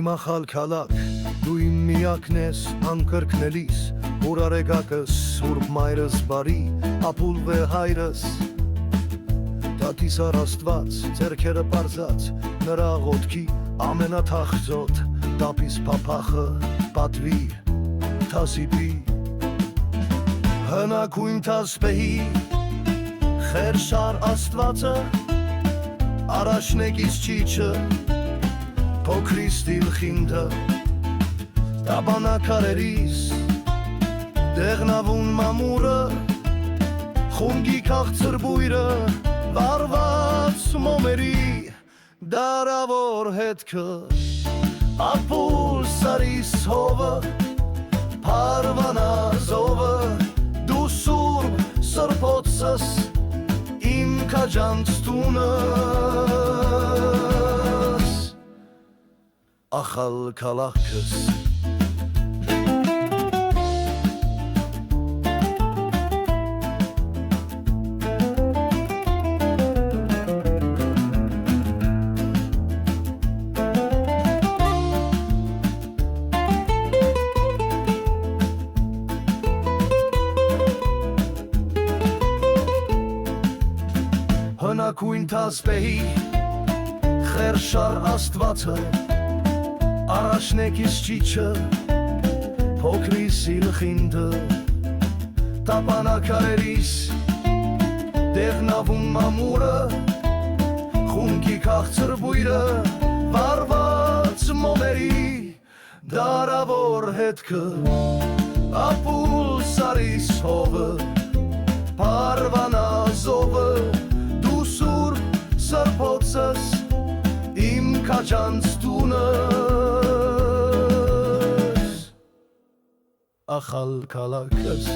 Իմ ախալ քալակ, դու իմ միակն ես անկրկնելիս, Ուր արեգակս, սուրբ մայրս բարի, ապուլվ է հայրս Տատիս առաստված, ձերքերը պարզած, նրա աղոտքի ամենաթախծոտ Տապիս պապախը, պատվի, թասիպի Հնակույն թասպեհի, խերշար աստվածը Արաշնեկից չիչը, փոքրիս տիլխինդը Տաբանակարերիս, դեղնավուն մամուրը Խունգի քաղցր բույրը, վարված մոմերի Դարավոր հետքը, ապուլ սարիս հովը Պարվանազովը, դու սուրբ սրբոցս Իմ կաջանց տունս Ախալ կալակս Հնակույն թասպեհի, խերշար աստվածը Արաշնեկից չիչը, փոքրիս իլխինդը Տապանակարերիս, դեղնավուն մամուրը Խունգի քաղցր բույրը, վարված մոմերի Դարավոր հետքը, ապուլ սարիս հովը Պարվանազովը Սրբոցս իմ կաջանց տունս Ախալ կալակս